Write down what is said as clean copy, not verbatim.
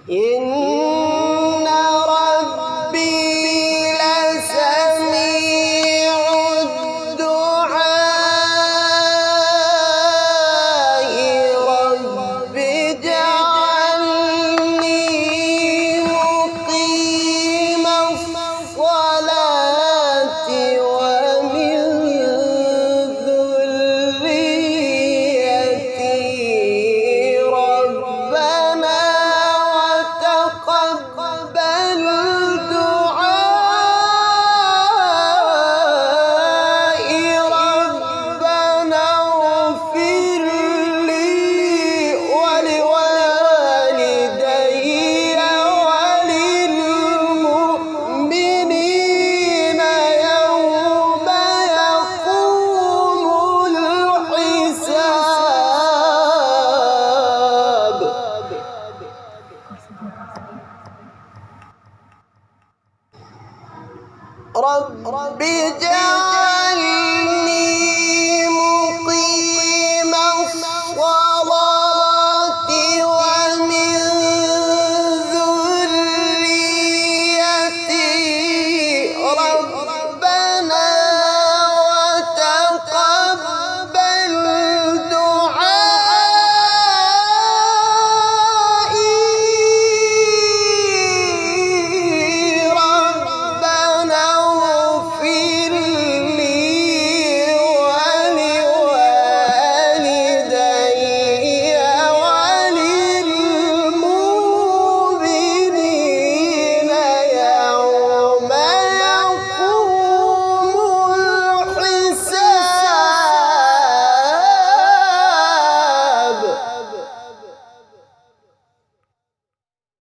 إن ربي لسميع الدعاء رب اجعلني مقيم الصلاة ومن ذريتي ربنا وتقبل دعائي ربنا اغفر لي ولوالدي وللمؤمنين يوم يقوم الحساب. رب اجعل